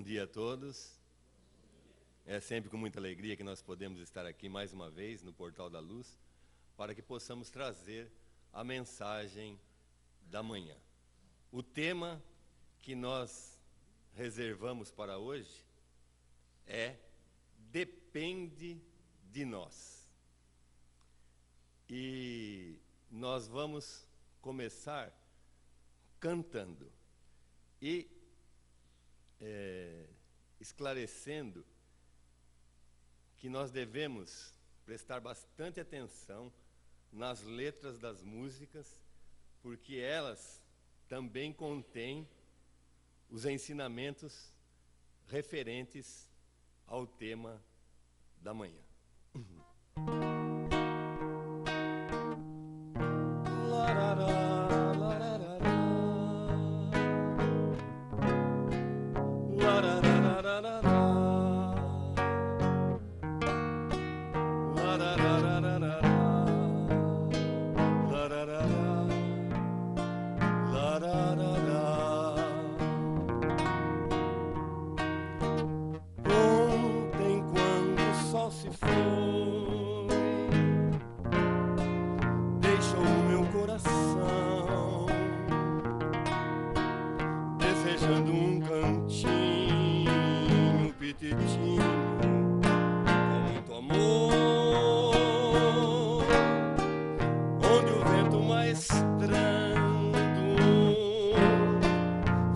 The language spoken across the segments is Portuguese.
Bom dia a todos. É sempre com muita alegria que nós podemos estar aqui mais uma vez no Portal da Luz, para que possamos trazer a mensagem da manhã. O tema que nós reservamos para hoje é Depende de nós. E nós vamos começar cantando e esclarecendo que nós devemos prestar bastante atenção nas letras das músicas, porque elas também contêm os ensinamentos referentes ao tema da manhã. Ontem, quando o sol se foi, deixou o meu coração desejando um cantinho pititinho com muito amor, onde o vento maestrando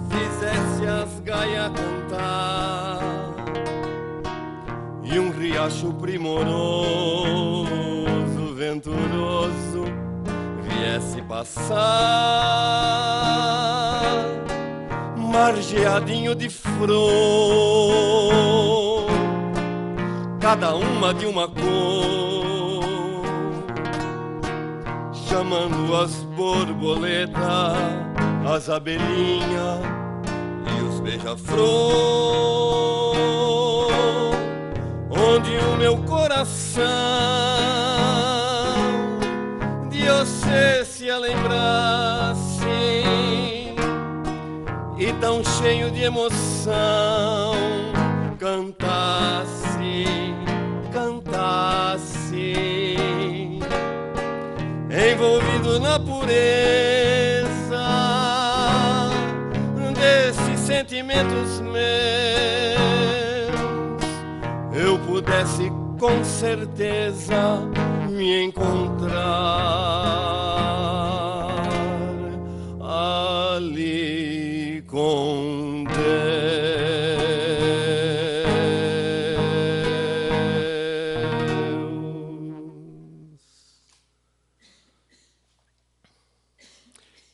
fizesse as gaias cantar e um riacho primoroso, venturoso, viesse passar, margeadinho de flor, cada uma de uma cor, chamando as borboletas, as abelhinhas e os beija-flor, onde o meu coração de você se lembrasse, e tão cheio de emoção cantasse, envolvido na pureza desses sentimentos meus, eu pudesse com certeza me encontrar ali com Deus.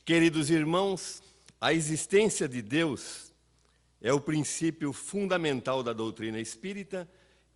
Queridos irmãos, a existência de Deus é o princípio fundamental da doutrina espírita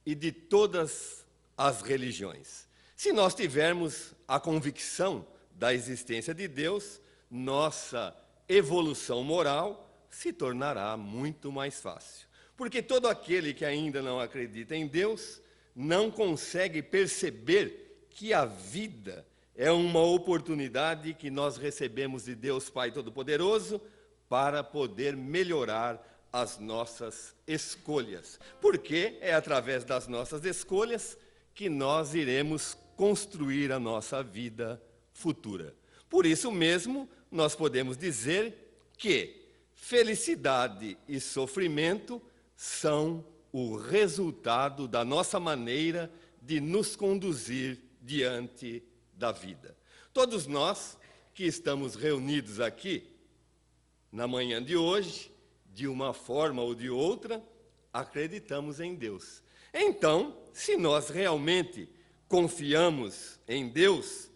e de todas as religiões. Se nós tivermos a convicção da existência de Deus, nossa evolução moral se tornará muito mais fácil. Porque todo aquele que ainda não acredita em Deus não consegue perceber que a vida é uma oportunidade que nós recebemos de Deus Pai Todo-Poderoso para poder melhorar as nossas escolhas. Porque é através das nossas escolhas que nós iremos construir a nossa vida futura. Por isso mesmo, nós podemos dizer que felicidade e sofrimento são o resultado da nossa maneira de nos conduzir diante da vida. Todos nós que estamos reunidos aqui na manhã de hoje, de uma forma ou de outra, acreditamos em Deus. Então, se nós realmente confiamos em Deus,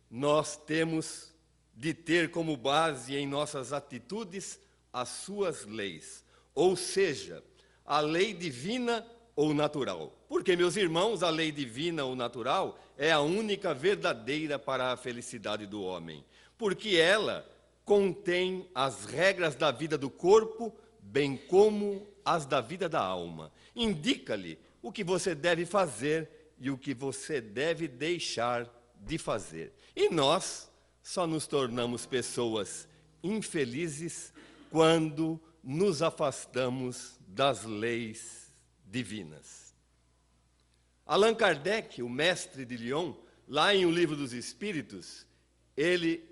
nós temos de ter como base em nossas atitudes as suas leis, ou seja, a lei divina ou natural. Porque, meus irmãos, a lei divina ou natural é a única verdadeira para a felicidade do homem, porque ela contém as regras da vida do corpo, bem como as da vida da alma. Indica-lhe o que você deve fazer e o que você deve deixar de fazer. E nós só nos tornamos pessoas infelizes quando nos afastamos das leis divinas. Allan Kardec, o mestre de Lyon, lá em O Livro dos Espíritos, ele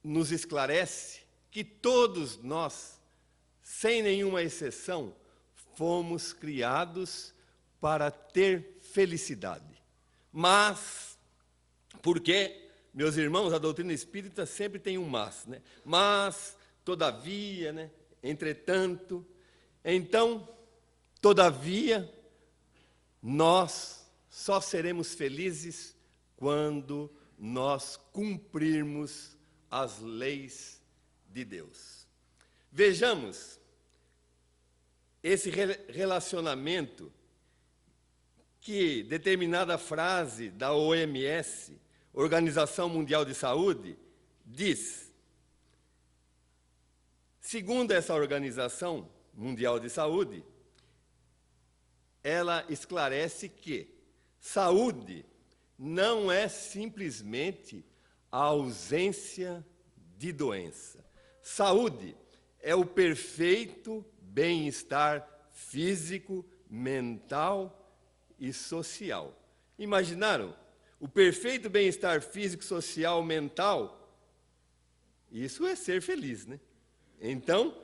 nos esclarece que todos nós, sem nenhuma exceção, fomos criados para ter felicidade. Mas, porque, meus irmãos, a doutrina espírita sempre tem um mas, né? Mas, todavia, né? Entretanto, então, todavia, nós só seremos felizes quando nós cumprirmos as leis de Deus. Vejamos esse relacionamento que determinada frase da OMS, Organização Mundial de Saúde, diz. Segundo essa Organização Mundial de Saúde, ela esclarece que saúde não é simplesmente a ausência de doença. Saúde é o perfeito bem-estar físico, mental e social. Imaginaram? O perfeito bem-estar físico, social, mental, isso é ser feliz, né? Então,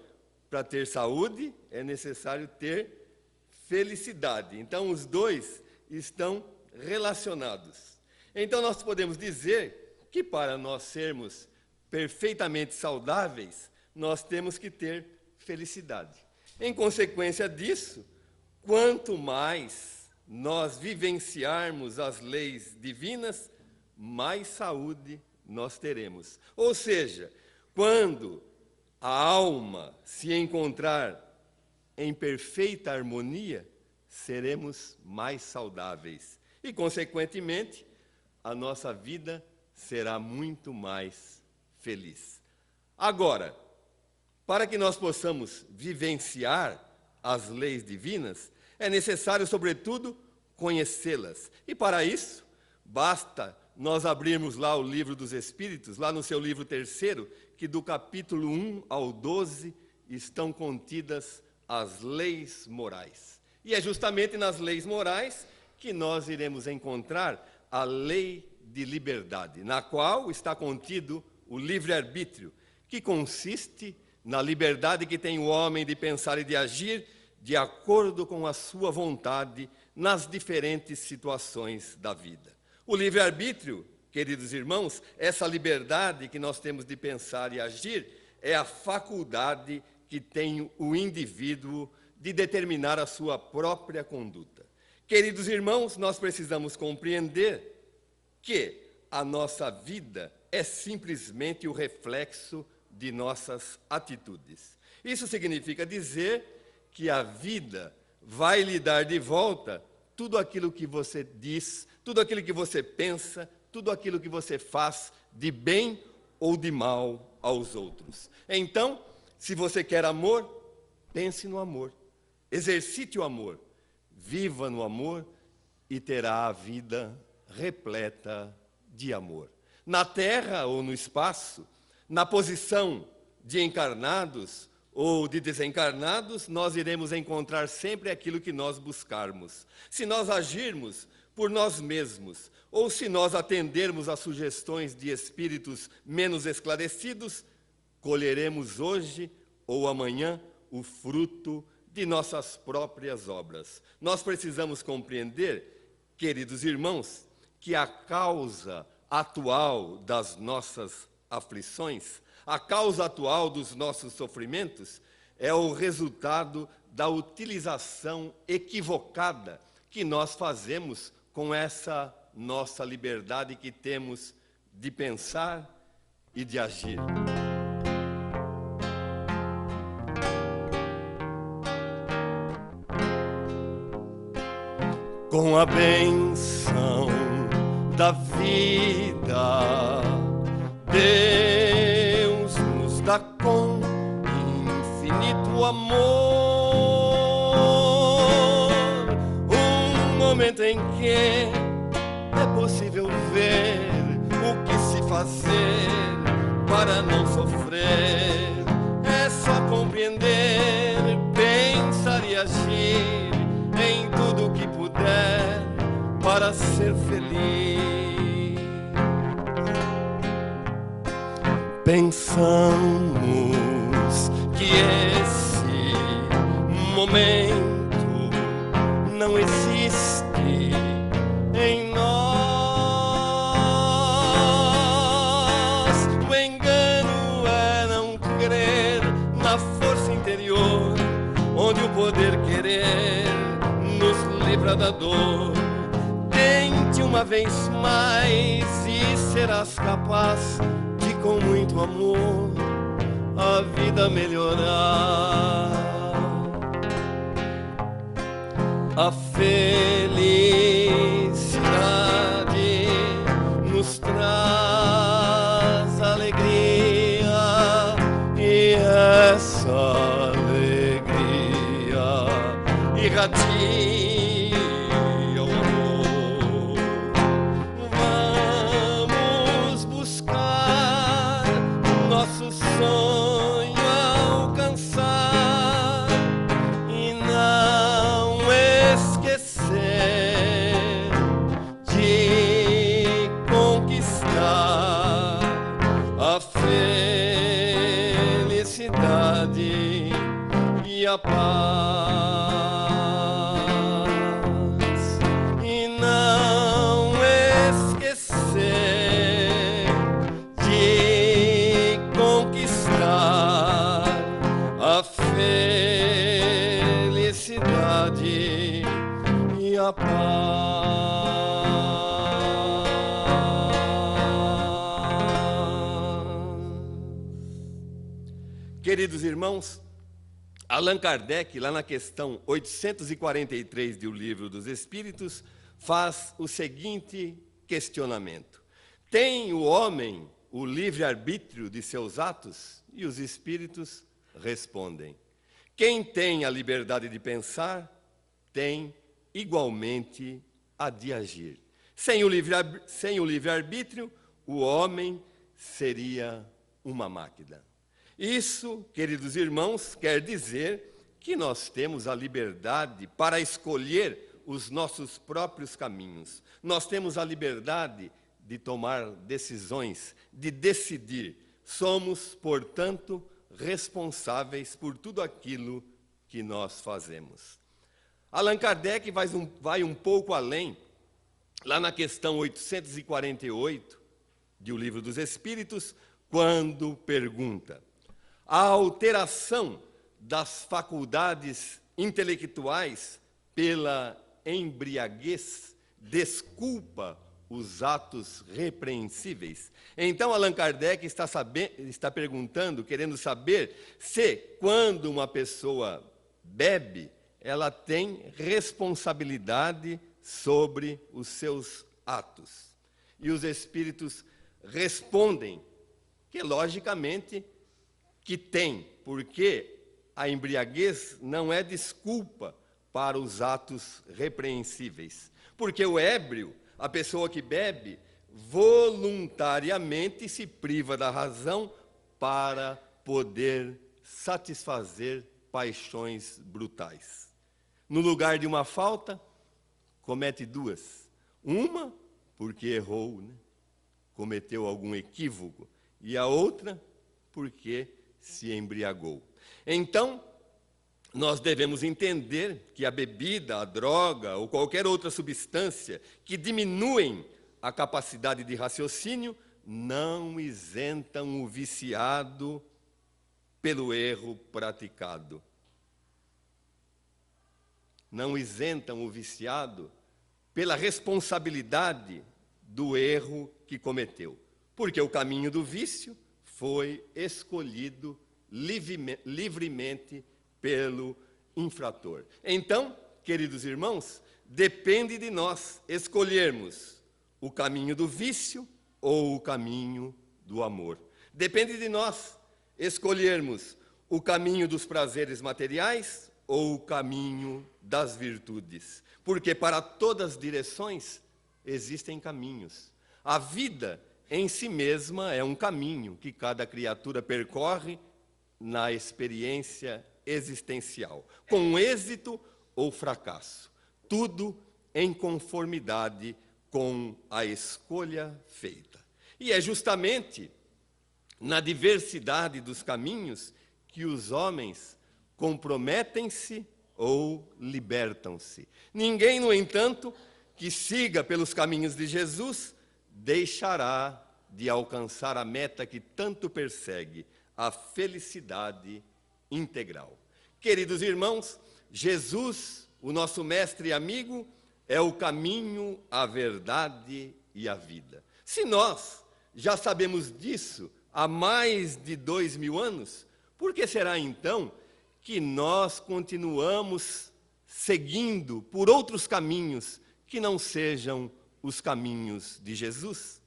para ter saúde, é necessário ter felicidade. Então, os dois estão relacionados. Então, nós podemos dizer que para nós sermos perfeitamente saudáveis, nós temos que ter felicidade. Em consequência disso, quanto mais nós vivenciarmos as leis divinas, mais saúde nós teremos. Ou seja, quando a alma se encontrar em perfeita harmonia, seremos mais saudáveis. E, consequentemente, a nossa vida será muito mais feliz. Agora, para que nós possamos vivenciar as leis divinas, é necessário, sobretudo, conhecê-las. E, para isso, basta nós abrirmos lá o Livro dos Espíritos, lá no seu livro 3º, que do capítulo 1 ao 12 estão contidas as leis morais. E é justamente nas leis morais que nós iremos encontrar a lei de liberdade, na qual está contido o livre-arbítrio, que consiste na liberdade que tem o homem de pensar e de agir de acordo com a sua vontade nas diferentes situações da vida. O livre-arbítrio, queridos irmãos, essa liberdade que nós temos de pensar e agir, é a faculdade que tem o indivíduo de determinar a sua própria conduta. Queridos irmãos, nós precisamos compreender que a nossa vida é simplesmente o reflexo de nossas atitudes. Isso significa dizer que a vida vai lhe dar de volta tudo aquilo que você diz, tudo aquilo que você pensa, tudo aquilo que você faz de bem ou de mal aos outros. Então, se você quer amor, pense no amor, exercite o amor, viva no amor e terá a vida repleta de amor. Na terra ou no espaço, na posição de encarnados ou de desencarnados, nós iremos encontrar sempre aquilo que nós buscarmos. Se nós agirmos por nós mesmos, ou se nós atendermos às sugestões de espíritos menos esclarecidos, colheremos hoje ou amanhã o fruto de nossas próprias obras. Nós precisamos compreender, queridos irmãos, que a causa atual das nossas aflições, a causa atual dos nossos sofrimentos, é o resultado da utilização equivocada que nós fazemos com essa nossa liberdade que temos de pensar e de agir. Com a bênção da vida, Deus nos dá com infinito amor um momento em que é possível ver o que se fazer para não sofrer. É só compreender, pensar e agir em tudo que puder para ser feliz. Pensamos que esse momento não existe em nós. O engano é não crer na força interior, onde o poder querer nos livra da dor. Tente uma vez mais e serás capaz de, com muito amor, a vida melhorar. A felicidade nos traz alegria, e essa alegria irradia o amor. Vamos buscar nosso sonho alcançar e não esquecer de conquistar a felicidade e a paz, e não esquecer de conquistar a felicidade e a paz. Queridos irmãos, Allan Kardec, lá na questão 843 do Livro dos Espíritos, faz o seguinte questionamento: tem o homem o livre-arbítrio de seus atos? E os espíritos respondem: quem tem a liberdade de pensar, tem igualmente a de agir. Sem o livre-arbítrio, o homem seria uma máquina. Isso, queridos irmãos, quer dizer que nós temos a liberdade para escolher os nossos próprios caminhos. Nós temos a liberdade de tomar decisões, de decidir. Somos, portanto, responsáveis por tudo aquilo que nós fazemos. Allan Kardec vai um pouco além, lá na questão 848 do Livro dos Espíritos, quando pergunta: a alteração das faculdades intelectuais pela embriaguez desculpa os atos repreensíveis? Então, Allan Kardec está perguntando, querendo saber se, quando uma pessoa bebe, ela tem responsabilidade sobre os seus atos. E os espíritos respondem que, logicamente, que tem, porque a embriaguez não é desculpa para os atos repreensíveis. Porque o ébrio, a pessoa que bebe, voluntariamente se priva da razão para poder satisfazer paixões brutais. No lugar de uma falta, comete duas. Uma, porque errou, né? Cometeu algum equívoco. E a outra, porque se embriagou. Então, nós devemos entender que a bebida, a droga ou qualquer outra substância que diminuem a capacidade de raciocínio não isentam o viciado pelo erro praticado. Não isentam o viciado pela responsabilidade do erro que cometeu. Porque o caminho do vício foi escolhido livremente pelo infrator. Então, queridos irmãos, depende de nós escolhermos o caminho do vício ou o caminho do amor. Depende de nós escolhermos o caminho dos prazeres materiais ou o caminho das virtudes. Porque para todas as direções existem caminhos. A vida em si mesma é um caminho que cada criatura percorre na experiência existencial, com êxito ou fracasso, tudo em conformidade com a escolha feita. E é justamente na diversidade dos caminhos que os homens comprometem-se ou libertam-se. Ninguém, no entanto, que siga pelos caminhos de Jesus, deixará de alcançar a meta que tanto persegue, a felicidade integral. Queridos irmãos, Jesus, o nosso mestre e amigo, é o caminho, a verdade e a vida. Se nós já sabemos disso há mais de 2000 anos, por que será então que nós continuamos seguindo por outros caminhos que não sejam os caminhos de Jesus?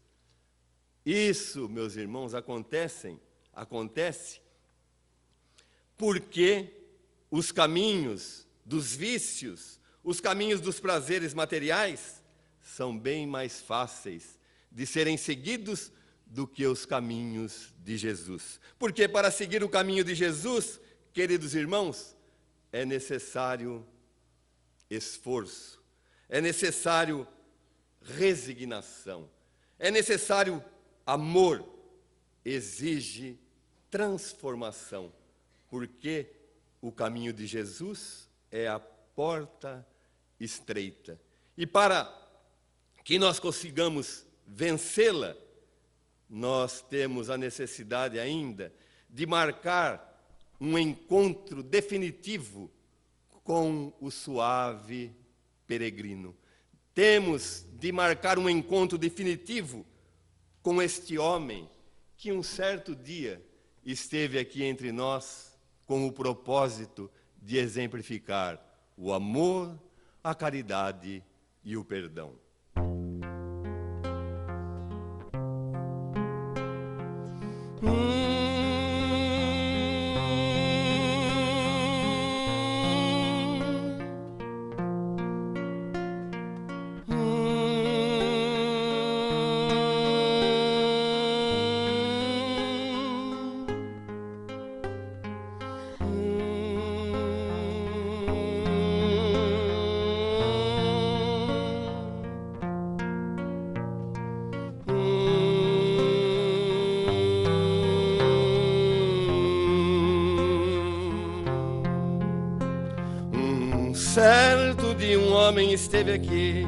Isso, meus irmãos, acontece porque os caminhos dos vícios, os caminhos dos prazeres materiais, são bem mais fáceis de serem seguidos do que os caminhos de Jesus. Porque para seguir o caminho de Jesus, queridos irmãos, é necessário esforço, é necessário resignação, é necessário amor, exige transformação, porque o caminho de Jesus é a porta estreita. E para que nós consigamos vencê-la, nós temos a necessidade ainda de marcar um encontro definitivo com o suave peregrino. Temos de marcar um encontro definitivo com este homem que um certo dia esteve aqui entre nós com o propósito de exemplificar o amor, a caridade e o perdão. Certo dia um homem esteve aqui,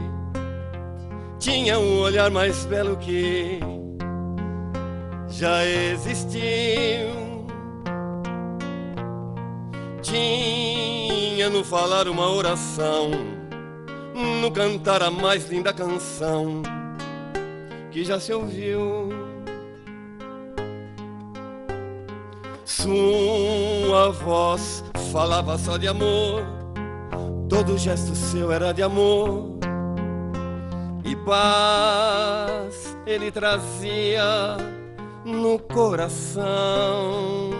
tinha um olhar mais belo que já existiu. Tinha no falar uma oração, no cantar a mais linda canção que já se ouviu. Sua voz falava só de amor, todo gesto seu era de amor e paz ele trazia no coração.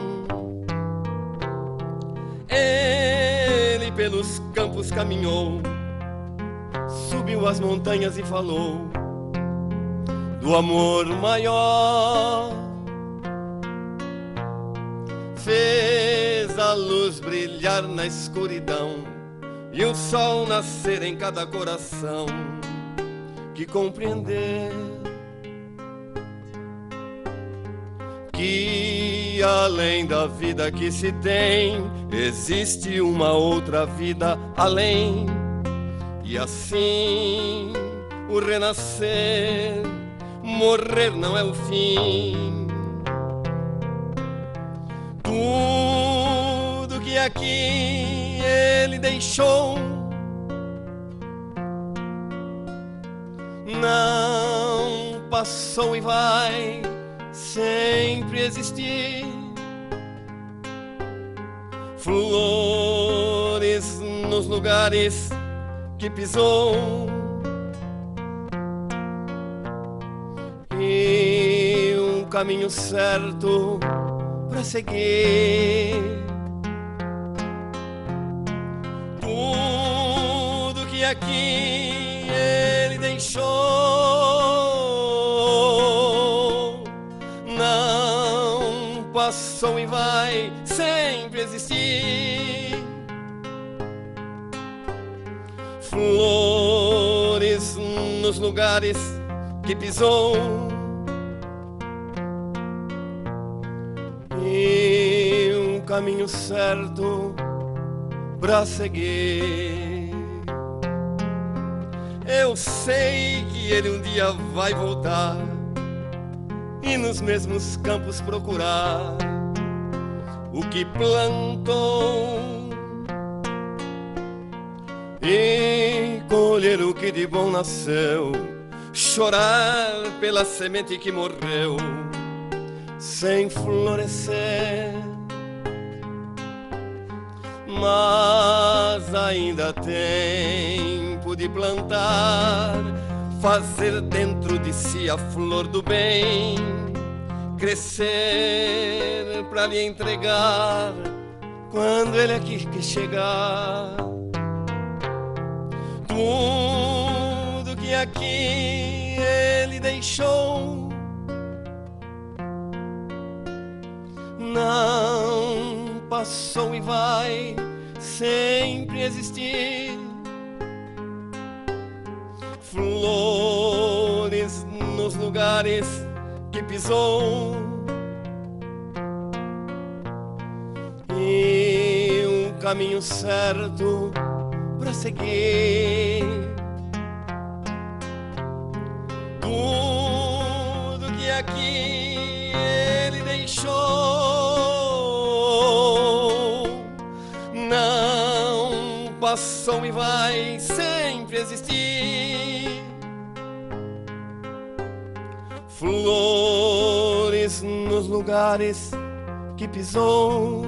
Ele pelos campos caminhou, subiu as montanhas e falou do amor maior. Fez a luz brilhar na escuridão e o sol nascer em cada coração que compreender que além da vida que se tem existe uma outra vida além. E assim o renascer, morrer não é o fim. Tudo que aqui ele deixou não passou e vai sempre existir. Flores nos lugares que pisou e um caminho certo para seguir. Tudo que aqui ele deixou não passou e vai sempre existir. Flores nos lugares que pisou e um caminho certo pra seguir. Eu sei que ele um dia vai voltar e nos mesmos campos procurar o que plantou e colher o que de bom nasceu, chorar pela semente que morreu sem florescer. Mas ainda há tempo de plantar, fazer dentro de si a flor do bem, crescer pra lhe entregar quando ele aqui que chegar. Tudo que aqui ele deixou não passou e vai sempre existir. Flores nos lugares que pisou e um caminho certo pra seguir. Tudo que aqui ele deixou não passou e vai sempre existir. Flores nos lugares que pisou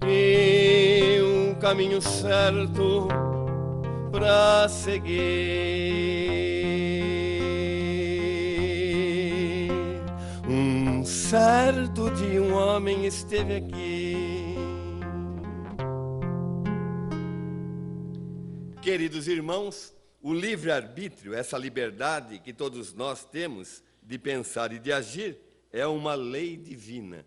e um caminho certo pra seguir. Um certo dia um homem esteve aqui. Queridos irmãos, o livre-arbítrio, essa liberdade que todos nós temos de pensar e de agir, é uma lei divina,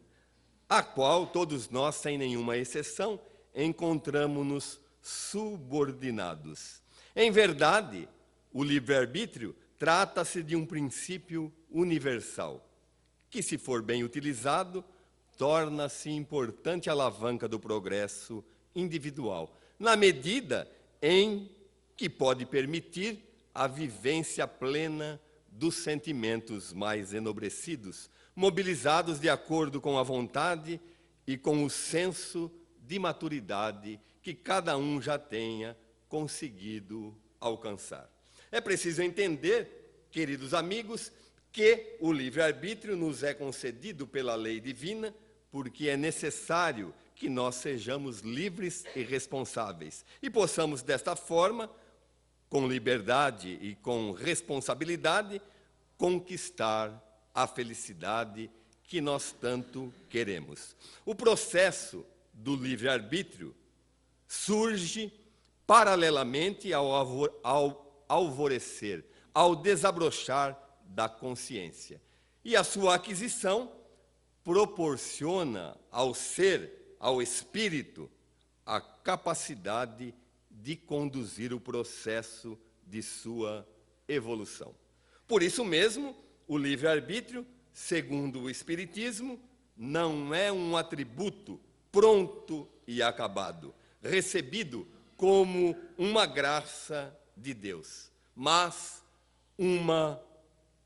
a qual todos nós, sem nenhuma exceção, encontramos-nos subordinados. Em verdade, o livre-arbítrio trata-se de um princípio universal, que, se for bem utilizado, torna-se importante alavanca do progresso individual, na medida em que pode permitir a vivência plena dos sentimentos mais enobrecidos, mobilizados de acordo com a vontade e com o senso de maturidade que cada um já tenha conseguido alcançar. É preciso entender, queridos amigos, que o livre-arbítrio nos é concedido pela lei divina, porque é necessário que nós sejamos livres e responsáveis e possamos, desta forma, com liberdade e com responsabilidade, conquistar a felicidade que nós tanto queremos. O processo do livre-arbítrio surge paralelamente ao alvorecer, ao desabrochar da consciência. E a sua aquisição proporciona ao ser, ao espírito, a capacidade de conduzir o processo de sua evolução. Por isso mesmo, o livre-arbítrio, segundo o Espiritismo, não é um atributo pronto e acabado, recebido como uma graça de Deus, mas uma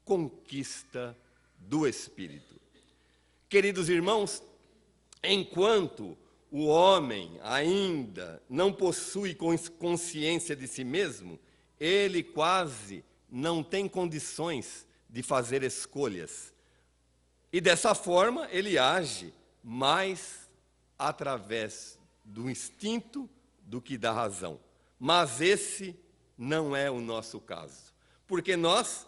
conquista do Espírito. Queridos irmãos, enquanto o homem ainda não possui consciência de si mesmo, ele quase não tem condições de fazer escolhas. E dessa forma ele age mais através do instinto do que da razão. Mas esse não é o nosso caso, porque nós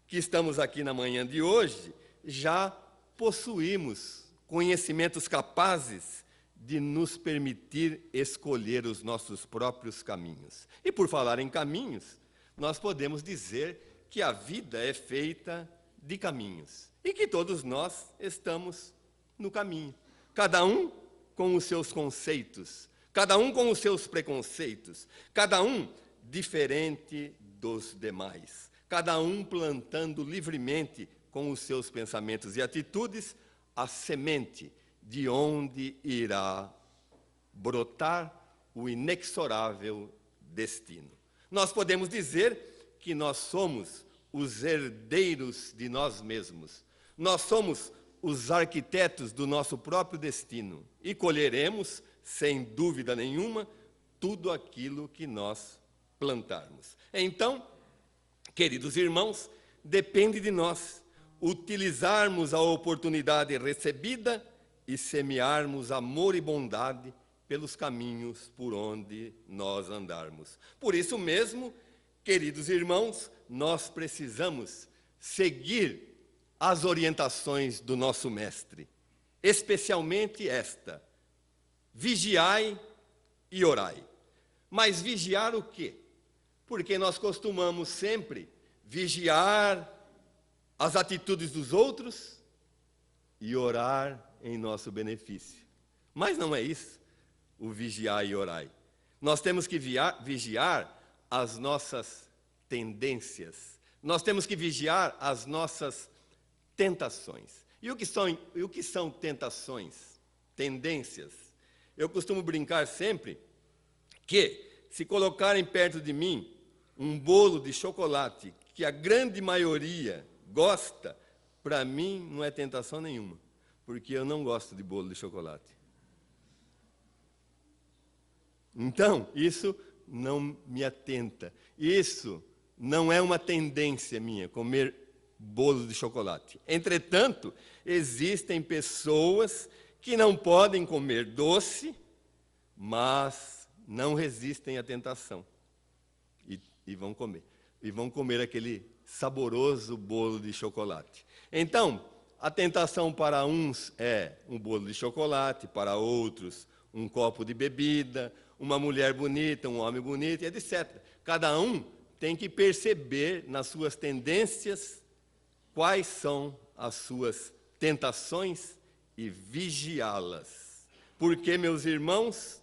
que estamos aqui na manhã de hoje já possuímos conhecimentos capazes de nos permitir escolher os nossos próprios caminhos. E por falar em caminhos, nós podemos dizer que a vida é feita de caminhos. e que todos nós estamos no caminho, cada um com os seus conceitos, cada um com os seus preconceitos, cada um diferente dos demais, cada um plantando livremente com os seus pensamentos e atitudes a semente de onde irá brotar o inexorável destino. Nós podemos dizer que nós somos os herdeiros de nós mesmos. Nós somos os arquitetos do nosso próprio destino e colheremos, sem dúvida nenhuma, tudo aquilo que nós plantarmos. Então, queridos irmãos, depende de nós utilizarmos a oportunidade recebida e semearmos amor e bondade pelos caminhos por onde nós andarmos. Por isso mesmo, queridos irmãos, nós precisamos seguir as orientações do nosso mestre, especialmente esta: vigiai e orai. Mas vigiar o quê? Porque nós costumamos sempre vigiar as atitudes dos outros e orar em nosso benefício. Mas não é isso, o vigiar e orai. Nós temos que vigiar as nossas tendências. Nós temos que vigiar as nossas tentações. E o que são tentações? Tendências. Eu costumo brincar sempre que, se colocarem perto de mim um bolo de chocolate que a grande maioria gosta, para mim não é tentação nenhuma, porque eu não gosto de bolo de chocolate. Então, isso não me atenta. Isso não é uma tendência minha, comer bolo de chocolate. Entretanto, existem pessoas que não podem comer doce, mas não resistem à tentação. E vão comer. E vão comer aquele saboroso bolo de chocolate. Então, a tentação para uns é um bolo de chocolate, para outros um copo de bebida, uma mulher bonita, um homem bonito, etc. Cada um tem que perceber nas suas tendências quais são as suas tentações e vigiá-las. Porque, meus irmãos,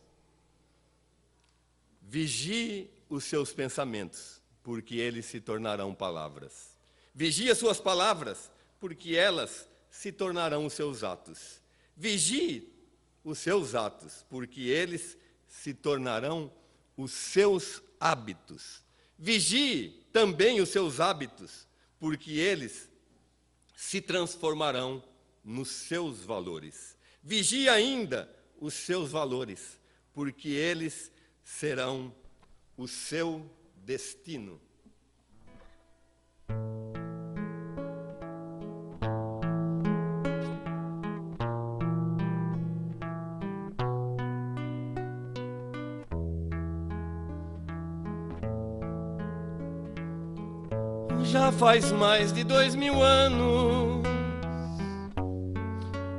vigie os seus pensamentos, porque eles se tornarão palavras. Vigie as suas palavras, porque elas se tornarão os seus atos. Vigie os seus atos, porque eles se tornarão os seus hábitos. Vigie também os seus hábitos, porque eles se transformarão nos seus valores. Vigie ainda os seus valores, porque eles serão o seu destino. Já faz mais de 2000 anos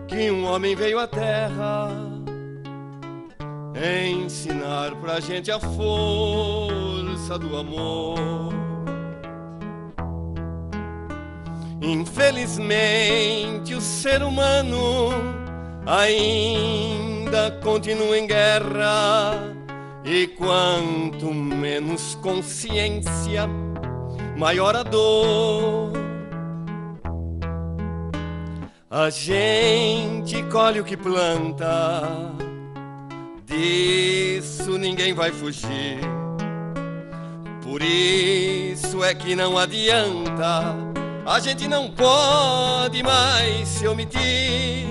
que um homem veio à Terra ensinar pra gente a força do amor. Infelizmente, o ser humano ainda continua em guerra, e quanto menos consciência, maior a dor. A gente colhe o que planta, disso ninguém vai fugir. Por isso é que não adianta, a gente não pode mais se omitir.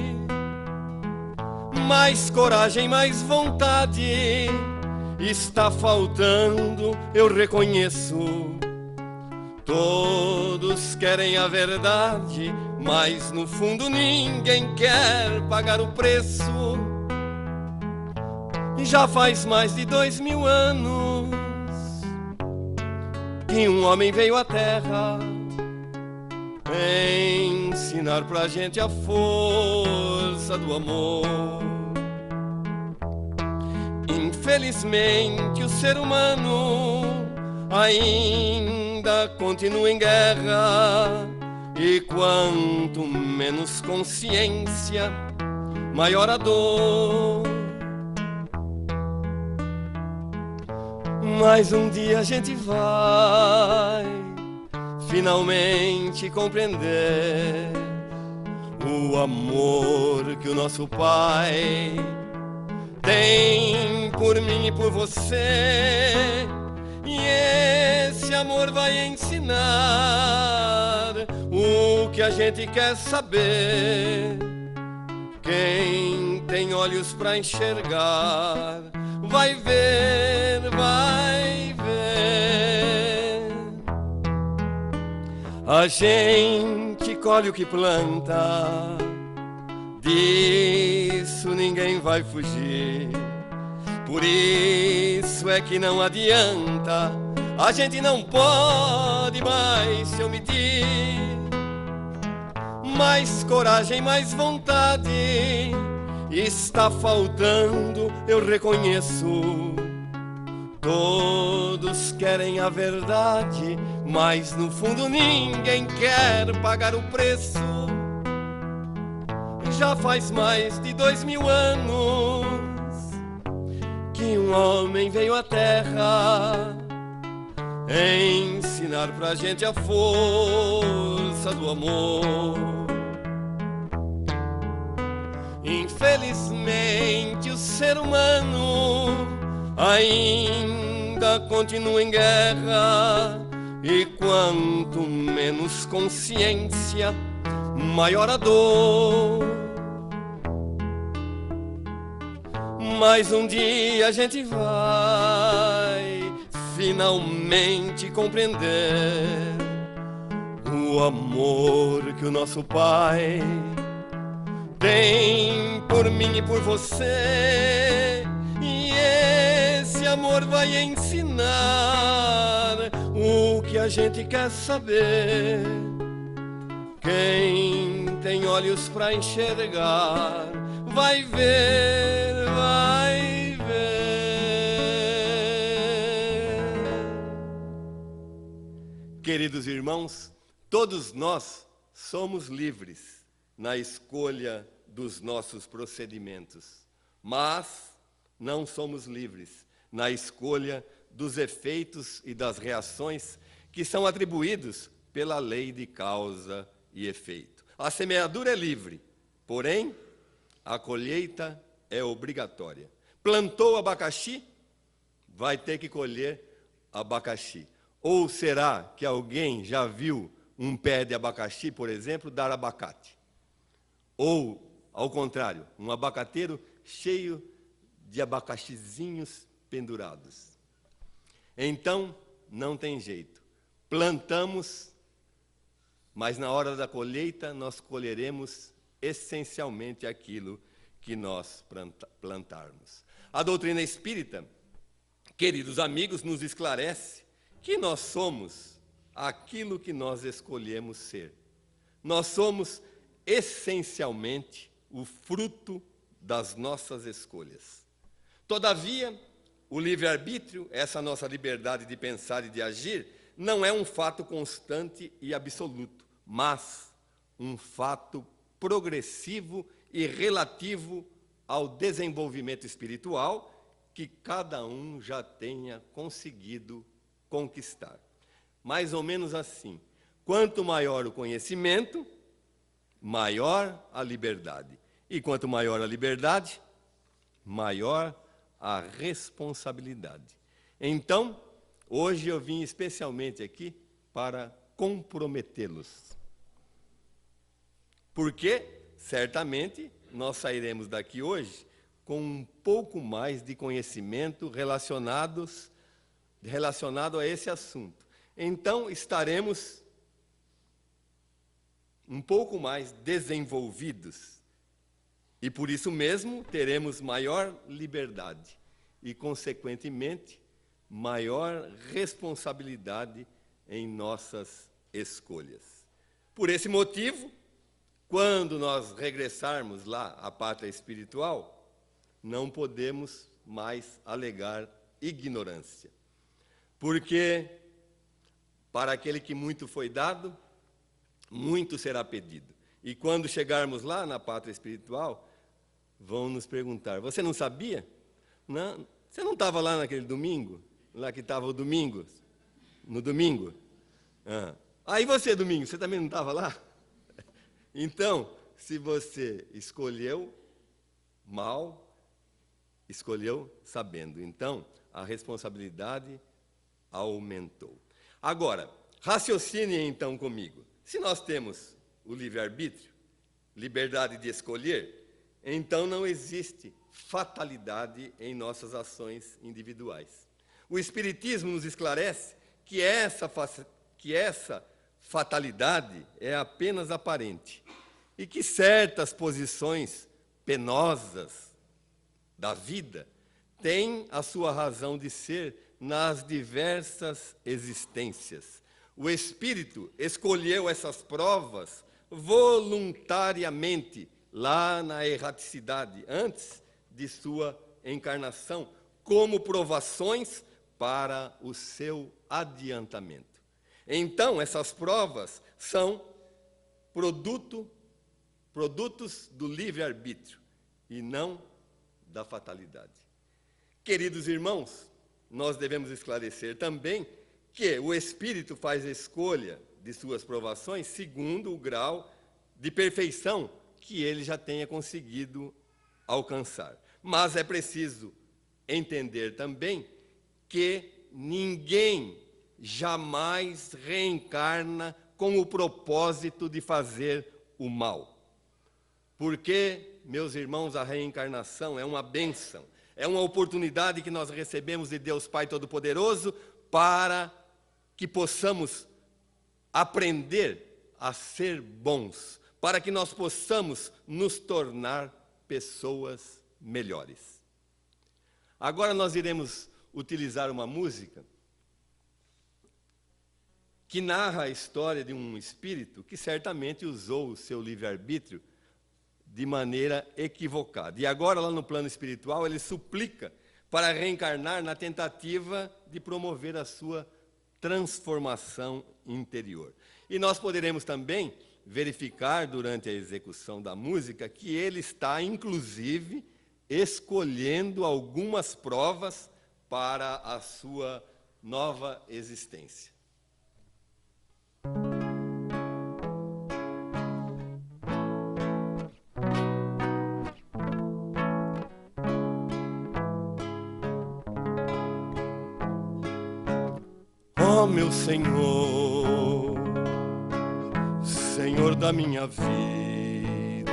Mais coragem, mais vontade está faltando, eu reconheço. Todos querem a verdade, mas no fundo ninguém quer pagar o preço. Já faz mais de 2000 anos que um homem veio à Terra ensinar pra gente a força do amor. Infelizmente, o ser humano ainda continua em guerra, E quanto menos consciência, maior a dor. Mas um dia a gente vai finalmente compreender o amor que o nosso Pai tem por mim e por você. E esse amor vai ensinar o que a gente quer saber. Quem tem olhos para enxergar vai ver, vai ver. A gente colhe o que planta, disso ninguém vai fugir. Por isso é que não adianta, a gente não pode mais se omitir. Mais coragem, mais vontade está faltando, eu reconheço. Todos querem a verdade, mas no fundo ninguém quer pagar o preço. Já faz mais de 2000 anos que um homem veio à Terra ensinar pra gente a força do amor. Infelizmente o ser humano ainda continua em guerra, e quanto menos consciência, maior a dor. Mas um dia a gente vai finalmente compreender o amor que o nosso Pai tem por mim e por você. E esse amor vai ensinar o que a gente quer saber. Quem tem olhos para enxergar vai ver, vai ver. Queridos irmãos, todos nós somos livres na escolha dos nossos procedimentos, mas não somos livres na escolha dos efeitos e das reações que são atribuídos pela lei de causa e efeito. A semeadura é livre, porém a colheita é obrigatória. Plantou abacaxi, vai ter que colher abacaxi. Ou será que alguém já viu um pé de abacaxi, por exemplo, dar abacate? Ou, ao contrário, um abacateiro cheio de abacaxizinhos pendurados? Então, não tem jeito. Plantamos, mas na hora da colheita nós colheremos essencialmente aquilo que nós plantarmos. A doutrina espírita, queridos amigos, nos esclarece que nós somos aquilo que nós escolhemos ser. Nós somos essencialmente o fruto das nossas escolhas. Todavia, o livre-arbítrio, essa nossa liberdade de pensar e de agir, não é um fato constante e absoluto, mas um fato progressivo e relativo ao desenvolvimento espiritual que cada um já tenha conseguido conquistar. Mais ou menos assim, quanto maior o conhecimento, maior a liberdade. E quanto maior a liberdade, maior a responsabilidade. Então, hoje eu vim especialmente aqui para comprometê-los. Porque, certamente, nós sairemos daqui hoje com um pouco mais de conhecimento relacionado a esse assunto. Então, estaremos um pouco mais desenvolvidos. E, por isso mesmo, teremos maior liberdade e, consequentemente, maior responsabilidade em nossas escolhas. Por esse motivo, quando nós regressarmos lá à pátria espiritual, não podemos mais alegar ignorância. Porque, para aquele que muito foi dado, muito será pedido. E quando chegarmos lá na pátria espiritual, vão nos perguntar: você não sabia? Não, você não estava lá naquele domingo? Lá que estava o domingo? No domingo? Aí você, domingo, você também não estava lá? Então, se você escolheu mal, escolheu sabendo. Então, a responsabilidade aumentou. Agora, raciocine então comigo. Se nós temos o livre-arbítrio, liberdade de escolher, então não existe fatalidade em nossas ações individuais. O Espiritismo nos esclarece que essa fatalidade é apenas aparente e que certas posições penosas da vida têm a sua razão de ser nas diversas existências. O Espírito escolheu essas provas voluntariamente lá na erraticidade, antes de sua encarnação, como provações para o seu adiantamento. Então, essas provas são produtos do livre-arbítrio e não da fatalidade. Queridos irmãos, nós devemos esclarecer também que o Espírito faz a escolha de suas provações segundo o grau de perfeição que ele já tenha conseguido alcançar. Mas é preciso entender também que ninguém jamais reencarna com o propósito de fazer o mal. Porque, meus irmãos, a reencarnação é uma bênção, é uma oportunidade que nós recebemos de Deus Pai Todo-Poderoso para que possamos aprender a ser bons, para que nós possamos nos tornar pessoas melhores. Agora nós iremos utilizar uma música que narra a história de um espírito que certamente usou o seu livre-arbítrio de maneira equivocada. E agora, lá no plano espiritual, ele suplica para reencarnar na tentativa de promover a sua transformação interior. E nós poderemos também verificar, durante a execução da música, que ele está, inclusive, escolhendo algumas provas para a sua nova existência. Ó meu Senhor, Senhor da minha vida,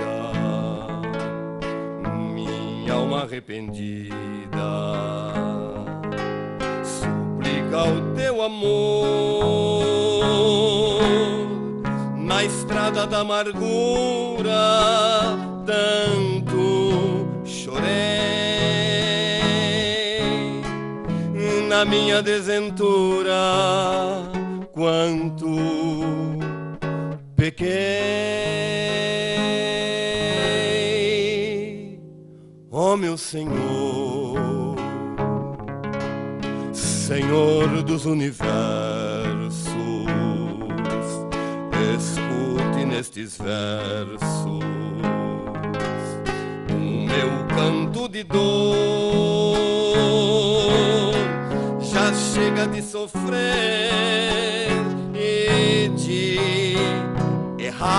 minha alma arrependida suplica o teu amor. Na estrada da amargura tanto chorei, na minha desventura quanto pequei. Ó meu Senhor, Senhor dos universos, escute nestes versos o meu canto de dor. Já chega de sofrer e de errar.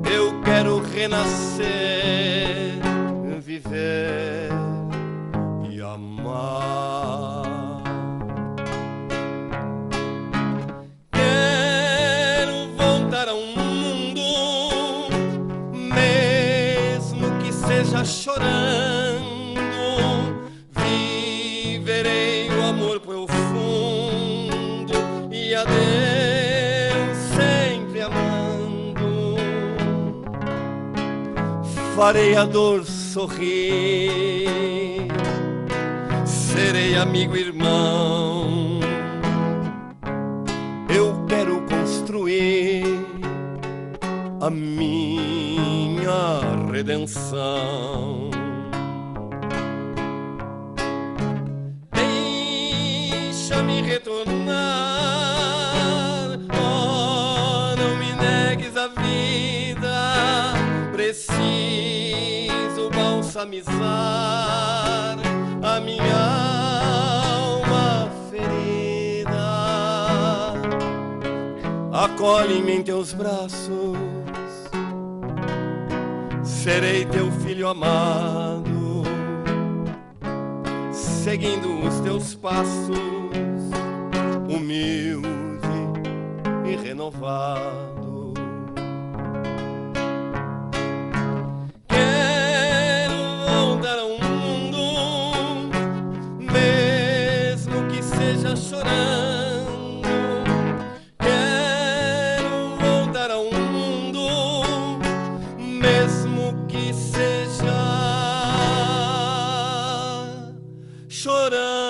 Eu quero renascer, viver e amar. Quero voltar a um mundo, mesmo que seja chorando. Viverei o amor profundo e a Deus sempre amando. Farei a dor sorrir, serei amigo irmão. Eu quero construir a minha redenção. Deixa-me retornar da vida, preciso balsamizar a minha alma ferida. Acolhe-me em teus braços, serei teu filho amado, seguindo os teus passos, humilde e renovado. Quero voltar ao mundo, mesmo que seja chorando. Quero voltar ao mundo, mesmo que seja chorando.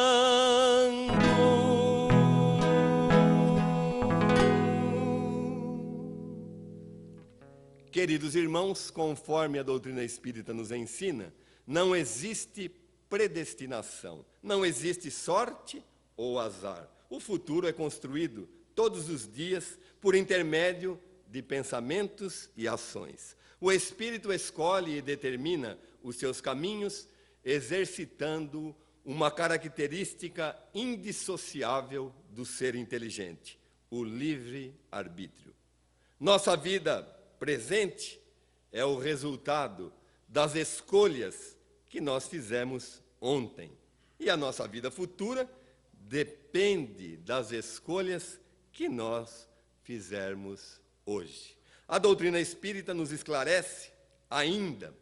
Queridos irmãos, conforme a doutrina espírita nos ensina, não existe predestinação, não existe sorte ou azar. O futuro é construído todos os dias por intermédio de pensamentos e ações. O espírito escolhe e determina os seus caminhos, exercitando uma característica indissociável do ser inteligente, o livre-arbítrio. Nossa vida presente é o resultado das escolhas que nós fizemos ontem. E a nossa vida futura depende das escolhas que nós fizermos hoje. A doutrina espírita nos esclarece ainda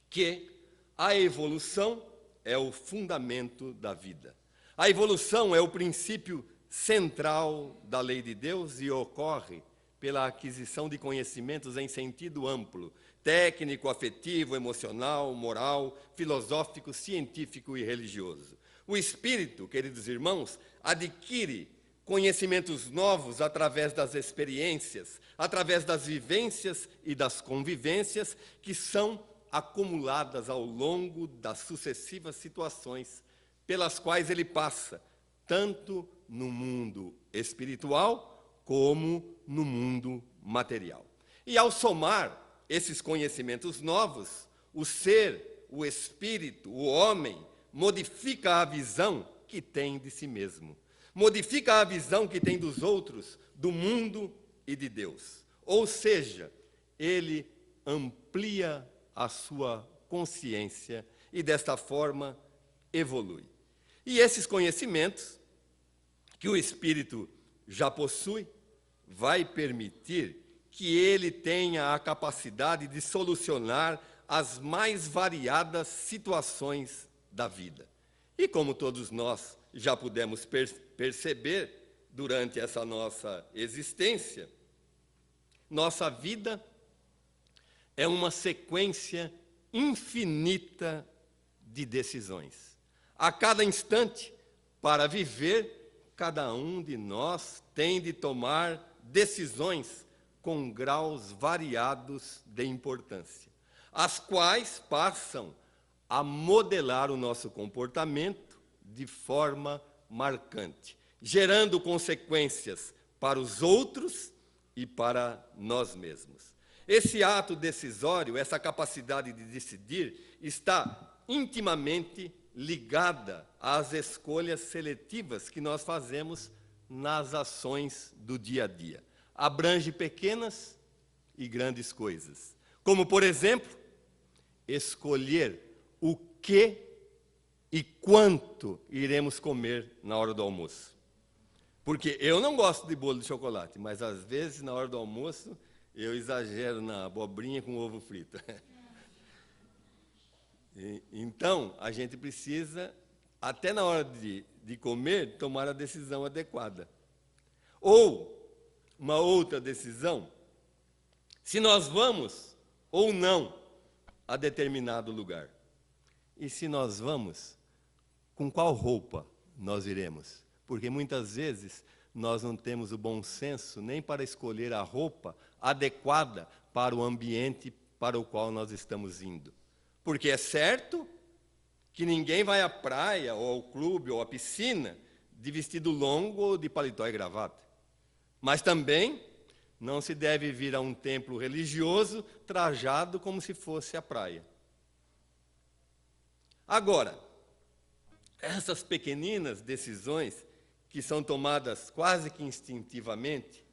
que a evolução é o fundamento da vida. A evolução é o princípio central da lei de Deus e ocorre pela aquisição de conhecimentos em sentido amplo, técnico, afetivo, emocional, moral, filosófico, científico e religioso. O espírito, queridos irmãos, adquire conhecimentos novos através das experiências, através das vivências e das convivências que são acumuladas ao longo das sucessivas situações pelas quais ele passa, tanto no mundo espiritual como no mundo material. E ao somar esses conhecimentos novos, o ser, o espírito, o homem, modifica a visão que tem de si mesmo, modifica a visão que tem dos outros, do mundo e de Deus. Ou seja, ele amplia a sua consciência e, desta forma, evolui. E esses conhecimentos que o espírito já possui vai permitir que ele tenha a capacidade de solucionar as mais variadas situações da vida. E como todos nós já pudemos perceber durante essa nossa existência, nossa vida é uma sequência infinita de decisões. A cada instante, para viver, cada um de nós tem de tomar decisões com graus variados de importância, as quais passam a modelar o nosso comportamento de forma marcante, gerando consequências para os outros e para nós mesmos. Esse ato decisório, essa capacidade de decidir, está intimamente ligada às escolhas seletivas que nós fazemos nas ações do dia a dia. Abrange pequenas e grandes coisas, como, por exemplo, escolher o que e quanto iremos comer na hora do almoço. Porque eu não gosto de bolo de chocolate, mas às vezes, na hora do almoço, eu exagero na abobrinha com ovo frito. Então, a gente precisa, até na hora de comer, tomar a decisão adequada. Ou, uma outra decisão, se nós vamos ou não a determinado lugar. E se nós vamos, com qual roupa nós iremos? Porque muitas vezes nós não temos o bom senso nem para escolher a roupa adequada para o ambiente para o qual nós estamos indo. Porque é certo que ninguém vai à praia, ou ao clube, ou à piscina, de vestido longo ou de paletó e gravata. Mas também Não se deve vir a um templo religioso trajado como se fosse a praia. Agora, essas pequeninas decisões que são tomadas quase que instintivamente,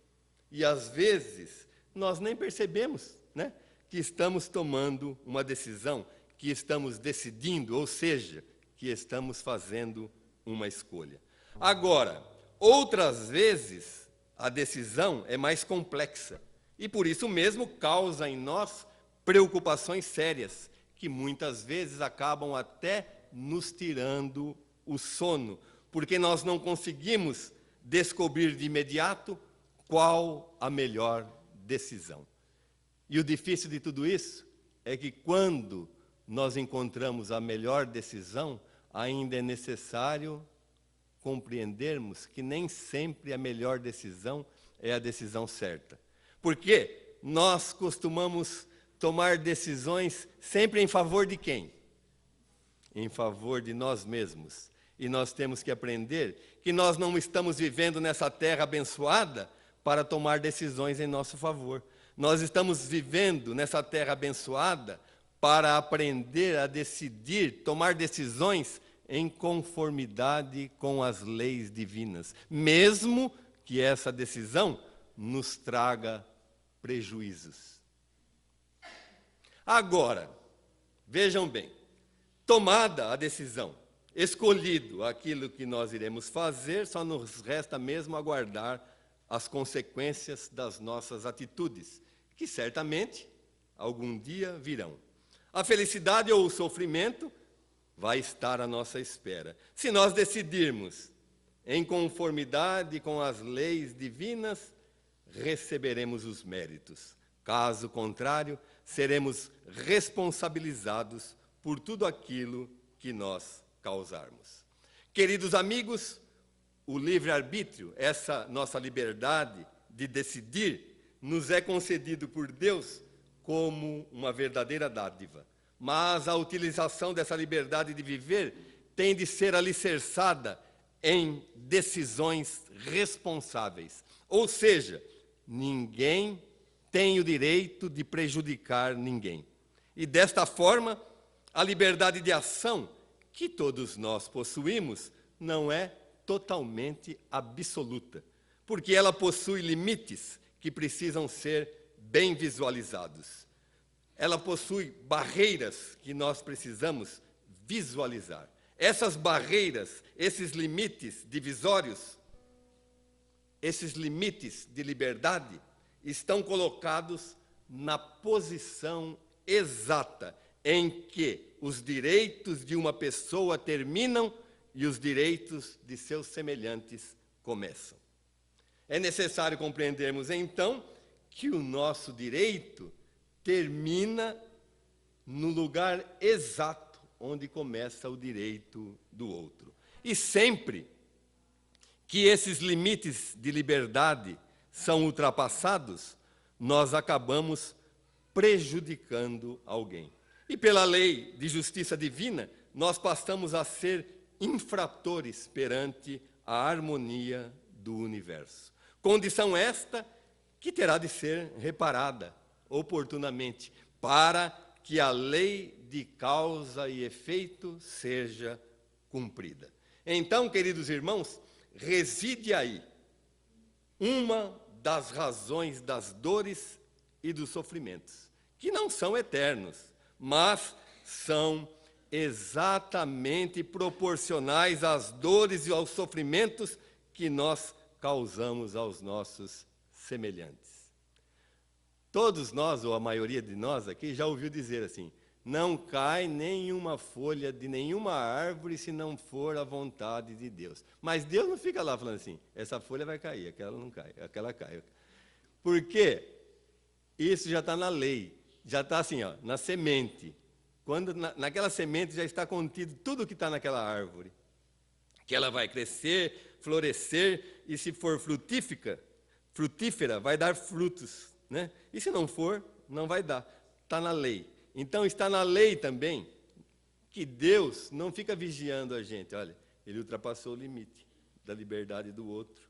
e às vezes nós nem percebemos, né, que estamos tomando uma decisão, que estamos decidindo, ou seja, que estamos fazendo uma escolha. Agora, outras vezes, a decisão é mais complexa e, por isso mesmo, causa em nós preocupações sérias, que muitas vezes acabam até nos tirando o sono, porque nós não conseguimos descobrir de imediato qual a melhor decisão. E o difícil de tudo isso é que, quando nós encontramos a melhor decisão, ainda é necessário compreendermos que nem sempre a melhor decisão é a decisão certa. Porque nós costumamos tomar decisões sempre em favor de quem? Em favor de nós mesmos. E nós temos que aprender que nós não estamos vivendo nessa terra abençoada para tomar decisões em nosso favor. Nós estamos vivendo nessa terra abençoada para aprender a decidir, tomar decisões em conformidade com as leis divinas, mesmo que essa decisão nos traga prejuízos. Agora, vejam bem, tomada a decisão, escolhido aquilo que nós iremos fazer, só nos resta mesmo aguardar as consequências das nossas atitudes, que certamente algum dia virão. A felicidade ou o sofrimento vai estar à nossa espera. Se nós decidirmos em conformidade com as leis divinas, receberemos os méritos. Caso contrário, seremos responsabilizados por tudo aquilo que nós causarmos. Queridos amigos, o livre-arbítrio, essa nossa liberdade de decidir, nos é concedido por Deus como uma verdadeira dádiva. Mas a utilização dessa liberdade de viver tem de ser alicerçada em decisões responsáveis. Ou seja, ninguém tem o direito de prejudicar ninguém. E desta forma, a liberdade de ação que todos nós possuímos não é totalmente absoluta, porque ela possui limites que precisam ser bem visualizados. Ela possui barreiras que nós precisamos visualizar. Essas barreiras, esses limites divisórios, esses limites de liberdade, estão colocados na posição exata em que os direitos de uma pessoa terminam e os direitos de seus semelhantes começam. É necessário compreendermos, então, que o nosso direito termina no lugar exato onde começa o direito do outro. E sempre que esses limites de liberdade são ultrapassados, nós acabamos prejudicando alguém. E pela lei de justiça divina, nós passamos a ser infratores perante a harmonia do universo. Condição esta que terá de ser reparada oportunamente, para que a lei de causa e efeito seja cumprida. Então, queridos irmãos, reside aí uma das razões das dores e dos sofrimentos, que não são eternos, mas são exatamente proporcionais às dores e aos sofrimentos que nós causamos aos nossos semelhantes. Todos nós, ou a maioria de nós aqui, já ouviu dizer assim: não cai nenhuma folha de nenhuma árvore se não for a vontade de Deus. Mas Deus não fica lá falando assim: essa folha vai cair, aquela não cai, aquela cai. Por quê? Isso já está na lei, já está assim, ó, na semente. Quando naquela semente já está contido tudo que está naquela árvore. Que ela vai crescer, florescer, e se for frutífera, vai dar frutos. Né? E se não for, não vai dar. Está na lei. Então está na lei também que Deus não fica vigiando a gente. Olha, ele ultrapassou o limite da liberdade do outro.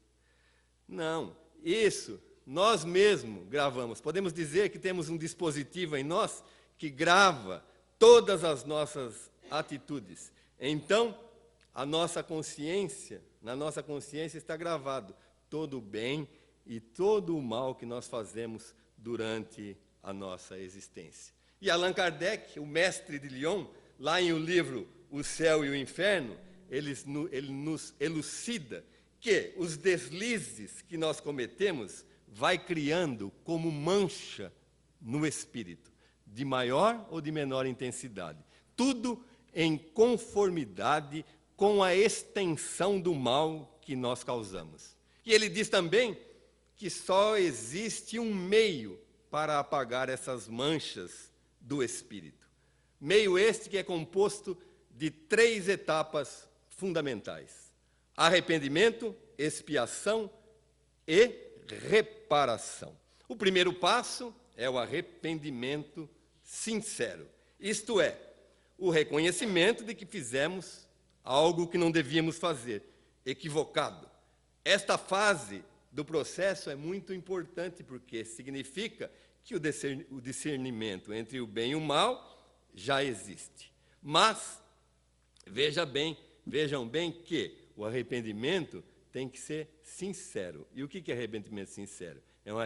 Não, isso nós mesmos gravamos. Podemos dizer que temos um dispositivo em nós que grava todas as nossas atitudes. Então, na nossa consciência está gravado todo o bem e todo o mal que nós fazemos durante a nossa existência. E Allan Kardec, o mestre de Lyon, lá em o livro O Céu e o Inferno, ele nos elucida que os deslizes que nós cometemos vai criando como mancha no espírito, de maior ou de menor intensidade. Tudo em conformidade com a extensão do mal que nós causamos. E ele diz também que só existe um meio para apagar essas manchas do espírito. Meio este que é composto de 3 etapas fundamentais: arrependimento, expiação e reparação. O primeiro passo é o arrependimento sincero, isto é, o reconhecimento de que fizemos algo que não devíamos fazer, equivocado. Esta fase do processo é muito importante porque significa que o discernimento entre o bem e o mal já existe. Mas vejam bem que o arrependimento tem que ser sincero. E o que é arrependimento sincero? É um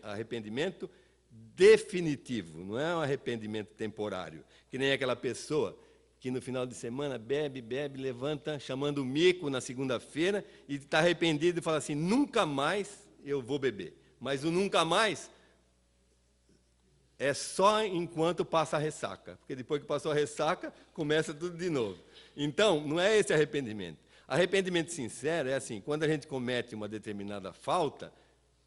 arrependimento definitivo, não é um arrependimento temporário, que nem aquela pessoa que no final de semana bebe, levanta chamando o mico na segunda-feira e está arrependido e fala assim, nunca mais eu vou beber. Mas o nunca mais é só enquanto passa a ressaca, porque depois que passou a ressaca, começa tudo de novo. Então, não é esse arrependimento. Arrependimento sincero é assim, quando a gente comete uma determinada falta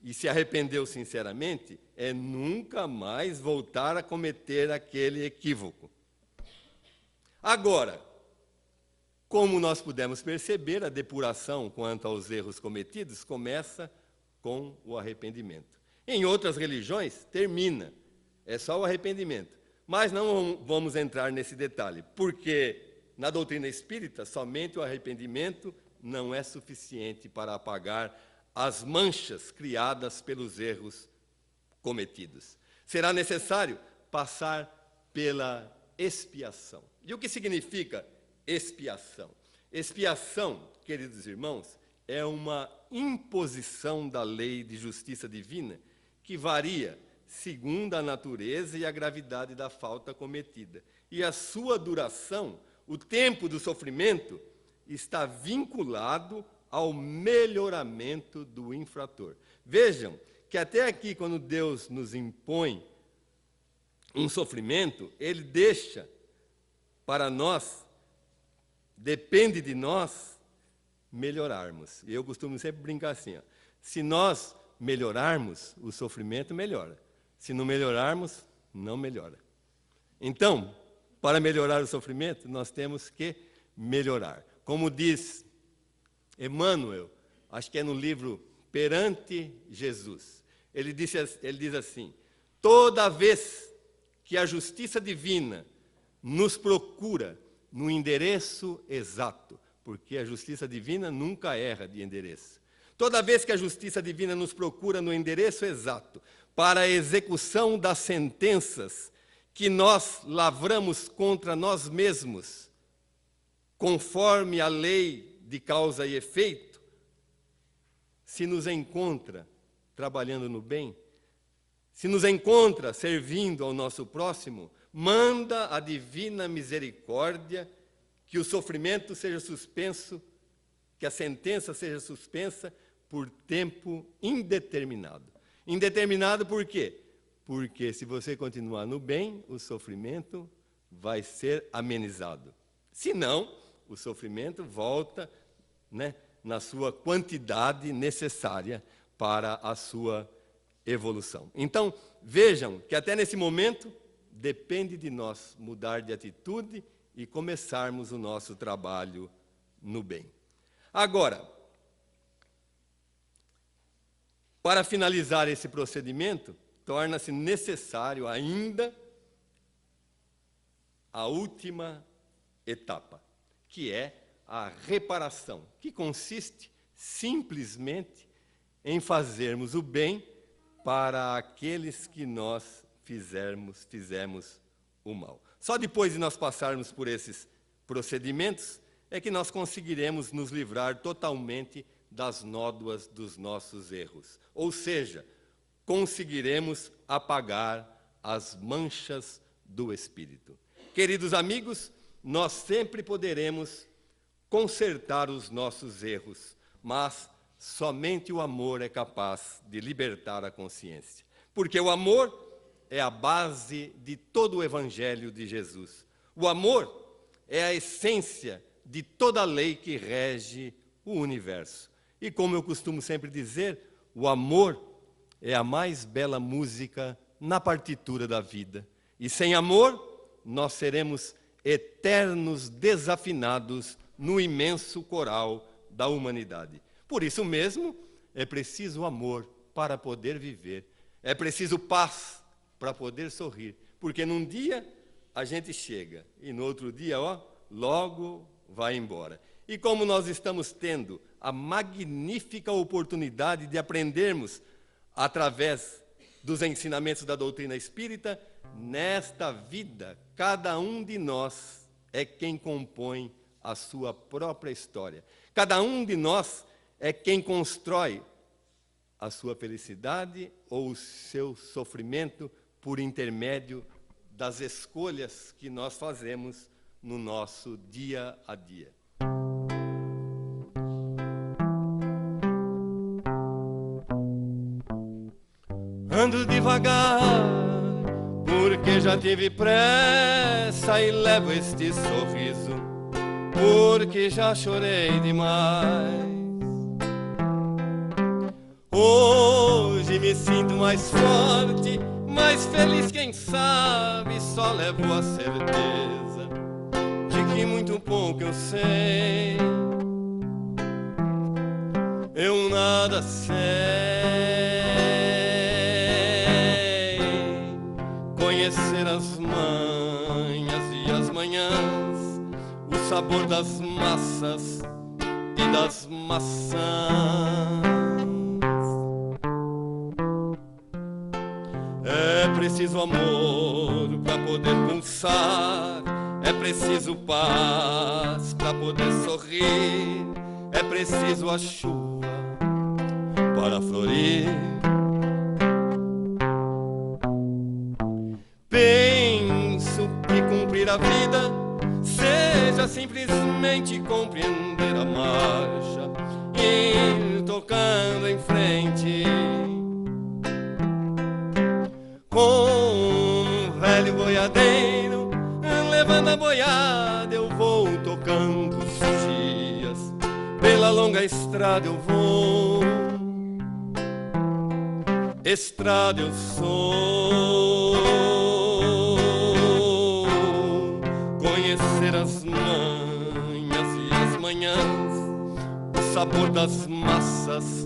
e se arrependeu sinceramente, é nunca mais voltar a cometer aquele equívoco. Agora, como nós pudemos perceber, a depuração quanto aos erros cometidos começa com o arrependimento. Em outras religiões, termina. É só o arrependimento. Mas não vamos entrar nesse detalhe, porque na doutrina espírita, somente o arrependimento não é suficiente para apagar as manchas criadas pelos erros cometidos. Será necessário passar pela expiação. E o que significa expiação? Expiação, queridos irmãos, é uma imposição da lei de justiça divina que varia segundo a natureza e a gravidade da falta cometida. E a sua duração, o tempo do sofrimento, está vinculado ao melhoramento do infrator. Vejam que até aqui, quando Deus nos impõe um sofrimento, Ele deixa para nós, depende de nós, melhorarmos. E eu costumo sempre brincar assim, ó, se nós melhorarmos, o sofrimento melhora. Se não melhorarmos, não melhora. Então, para melhorar o sofrimento, nós temos que melhorar. Como diz Emmanuel, acho que é no livro Perante Jesus, ele diz assim, toda vez que a justiça divina nos procura no endereço exato, porque a justiça divina nunca erra de endereço. Toda vez que a justiça divina nos procura no endereço exato, para a execução das sentenças que nós lavramos contra nós mesmos, conforme a lei de causa e efeito, se nos encontra trabalhando no bem, se nos encontra servindo ao nosso próximo, manda a divina misericórdia que o sofrimento seja suspenso, que a sentença seja suspensa por tempo indeterminado. Indeterminado por quê? Porque se você continuar no bem, o sofrimento vai ser amenizado. Se não, o sofrimento volta, né, na sua quantidade necessária para a sua evolução. Então, vejam que até nesse momento, depende de nós mudar de atitude e começarmos o nosso trabalho no bem. Agora, para finalizar esse procedimento, torna-se necessário ainda a última etapa, que é a reparação, que consiste simplesmente em fazermos o bem para aqueles que nós fizemos o mal. Só depois de nós passarmos por esses procedimentos é que nós conseguiremos nos livrar totalmente das nódoas dos nossos erros. Ou seja, conseguiremos apagar as manchas do espírito. Queridos amigos, nós sempre poderemos consertar os nossos erros, mas somente o amor é capaz de libertar a consciência. Porque o amor é a base de todo o evangelho de Jesus. O amor é a essência de toda a lei que rege o universo. E como eu costumo sempre dizer, o amor é a mais bela música na partitura da vida. E sem amor, nós seremos eternos desafinados no imenso coral da humanidade. Por isso mesmo, é preciso amor para poder viver. É preciso paz para poder sorrir. Porque num dia a gente chega e no outro dia, logo vai embora. E como nós estamos tendo a magnífica oportunidade de aprendermos através dos ensinamentos da doutrina espírita, nesta vida, cada um de nós é quem compõe a sua própria história. Cada um de nós é quem constrói a sua felicidade ou o seu sofrimento por intermédio das escolhas que nós fazemos no nosso dia a dia. Ando devagar, porque já tive pressa e levo este sorriso, porque já chorei demais. Hoje me sinto mais forte, mais feliz, quem sabe, só levo a certeza de que muito pouco eu sei. Eu nada sei, conhecer as manhas e as manhãs, o sabor das massas e das maçãs. É preciso amor para poder pulsar, é preciso paz para poder sorrir, é preciso a chuva para florir. Penso que cumprir a vida seja simplesmente compreender a marcha, ir tocando em frente. Com um velho boiadeiro, levando a boiada, eu vou tocando os dias. Pela longa estrada eu vou, estrada eu sou. Conhecer as manhas e as manhãs, o sabor das massas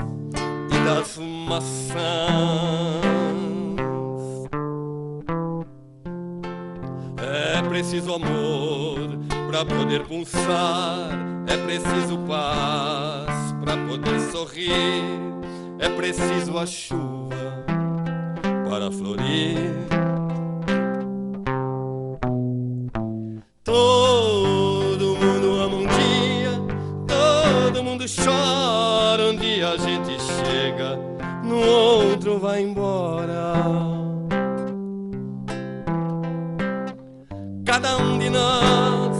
e das maçãs. É preciso amor para poder pulsar, é preciso paz para poder sorrir, é preciso a chuva para florir. Todo mundo ama um dia, todo mundo chora, um dia a gente chega, no outro vai embora. Cada um de nós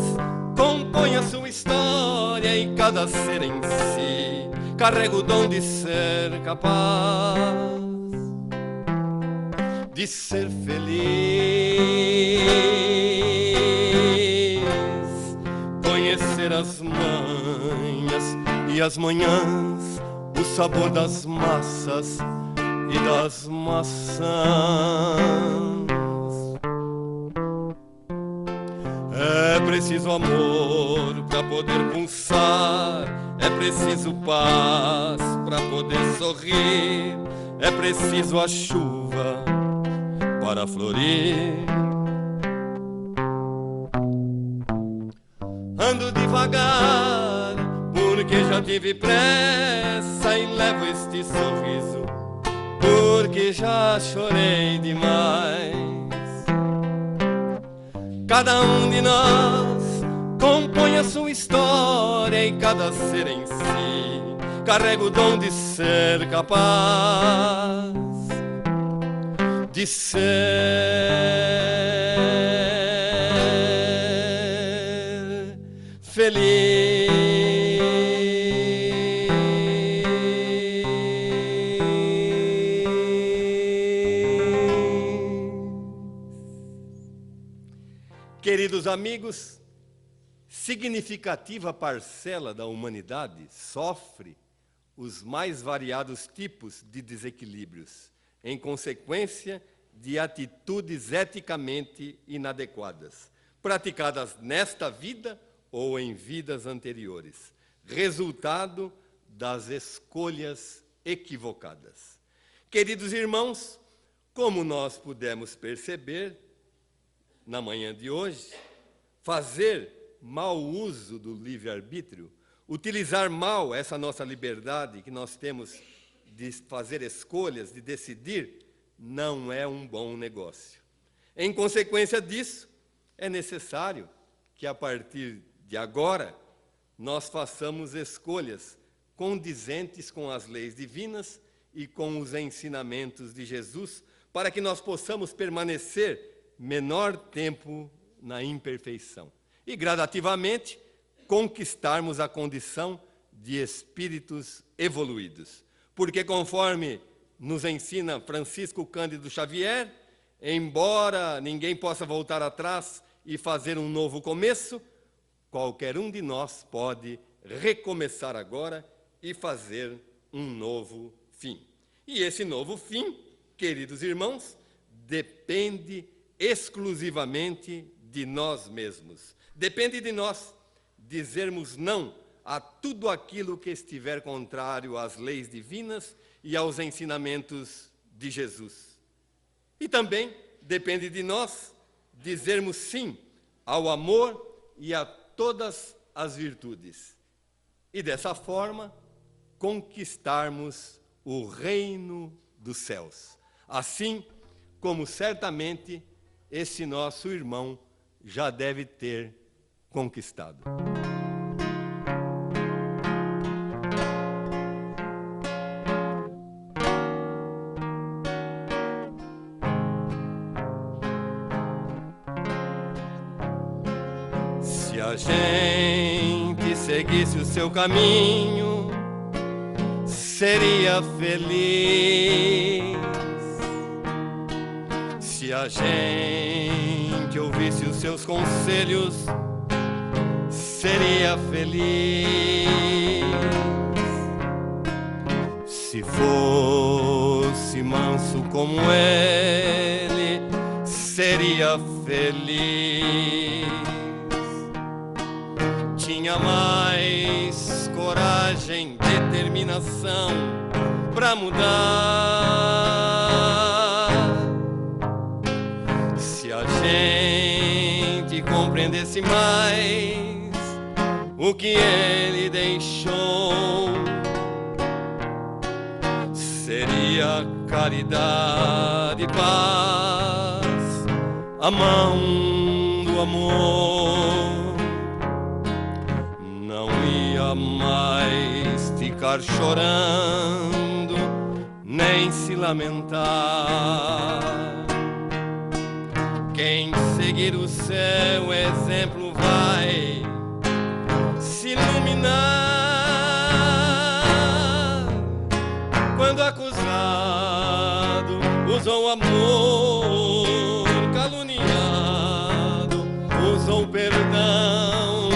compõe a sua história e cada ser em si carrega o dom de ser capaz de ser feliz, conhecer as manhas e as manhãs, o sabor das massas e das maçãs. É preciso amor para poder pulsar, é preciso paz para poder sorrir, é preciso a chuva para florir. Ando devagar, porque já tive pressa e levo este sorriso, porque já chorei demais. Cada um de nós compõe a sua história e cada ser em si carrega o dom de ser capaz de ser feliz. Queridos amigos, significativa parcela da humanidade sofre os mais variados tipos de desequilíbrios, em consequência de atitudes eticamente inadequadas, praticadas nesta vida ou em vidas anteriores, resultado das escolhas equivocadas. Queridos irmãos, como nós pudemos perceber, na manhã de hoje, fazer mau uso do livre-arbítrio, utilizar mal essa nossa liberdade que nós temos de fazer escolhas, de decidir, não é um bom negócio. Em consequência disso, é necessário que, a partir de agora, nós façamos escolhas condizentes com as leis divinas e com os ensinamentos de Jesus, para que nós possamos permanecer menor tempo na imperfeição e, gradativamente, conquistarmos a condição de espíritos evoluídos. Porque, conforme nos ensina Francisco Cândido Xavier, embora ninguém possa voltar atrás e fazer um novo começo, qualquer um de nós pode recomeçar agora e fazer um novo fim. E esse novo fim, queridos irmãos, depende exclusivamente de nós mesmos. Depende de nós dizermos não a tudo aquilo que estiver contrário às leis divinas e aos ensinamentos de Jesus. E também depende de nós dizermos sim ao amor e a todas as virtudes. E dessa forma, conquistarmos o reino dos céus. Assim como certamente esse nosso irmão já deve ter conquistado. Se a gente seguisse o seu caminho, seria feliz. Se a gente ouvisse os seus conselhos, seria feliz. Se fosse manso como ele, seria feliz. Tinha mais coragem, determinação para mudar. Se a gente compreendesse mais o que ele deixou, seria caridade e paz, a mão do amor. Não ia mais ficar chorando, nem se lamentar. Quem seguir o seu exemplo vai se iluminar. Quando acusado usou amor, caluniado usou perdão.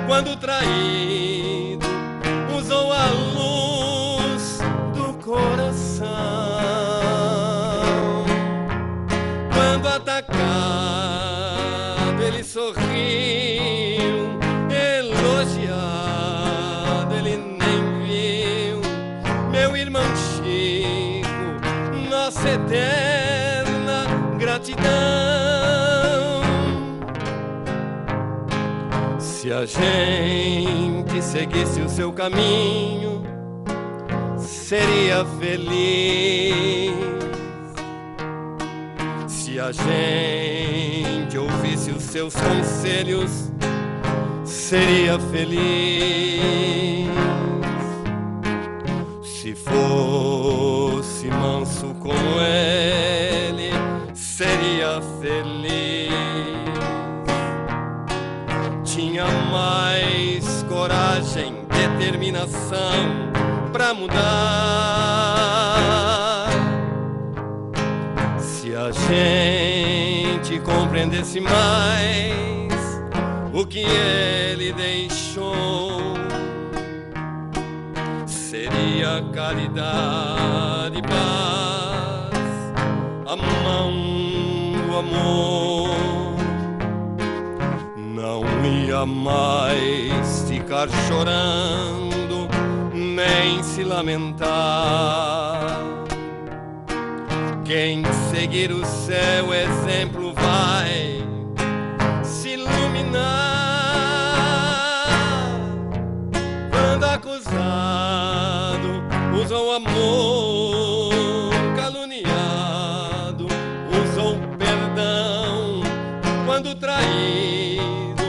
Quando traído usou a luz do coração. Quando atacado ele sorriu, elogiado ele nem viu. Meu irmão Chico, nossa eterna gratidão. Se a gente seguisse o seu caminho, seria feliz se a gente ouvisse os seus conselhos, seria feliz se fosse manso como ele, seria feliz. Tinha mais coragem, determinação pra mudar. Se a gente compreendesse mais o que ele deixou, seria caridade e paz, a mão do amor. Não ia mais ficar chorando, nem se lamentar. Quem seguir o seu exemplo vai se iluminar. Quando acusado, usou amor, caluniado, usou perdão. Quando traído,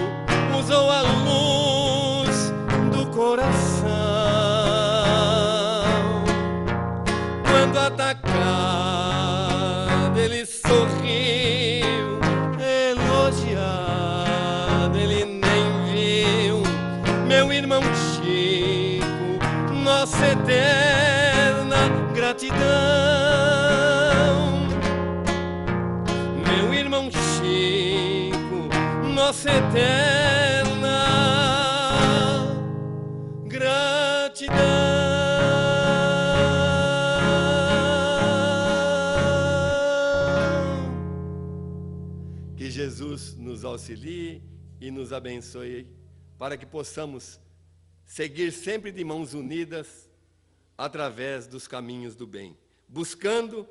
usou a luz do coração. Quando atacado, ele sorriu, elogiado, ele nem viu. Meu irmão Chico, nossa eterna gratidão. Meu irmão Chico, nossa eterna gratidão. Que Jesus nos auxilie e nos abençoe, para que possamos seguir sempre de mãos unidas através dos caminhos do bem, buscando,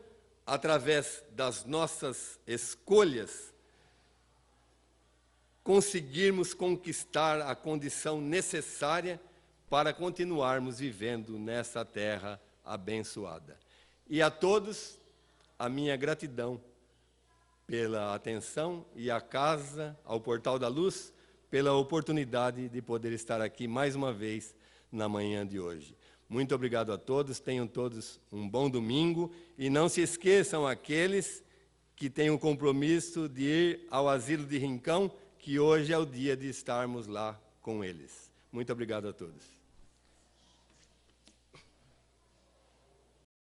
através das nossas escolhas, conseguirmos conquistar a condição necessária para continuarmos vivendo nessa terra abençoada. E a todos, a minha gratidão pela atenção, e à casa, ao Portal da Luz, pela oportunidade de poder estar aqui mais uma vez na manhã de hoje. Muito obrigado a todos, tenham todos um bom domingo, e não se esqueçam aqueles que têm o compromisso de ir ao Asilo de Rincão, que hoje é o dia de estarmos lá com eles. Muito obrigado a todos.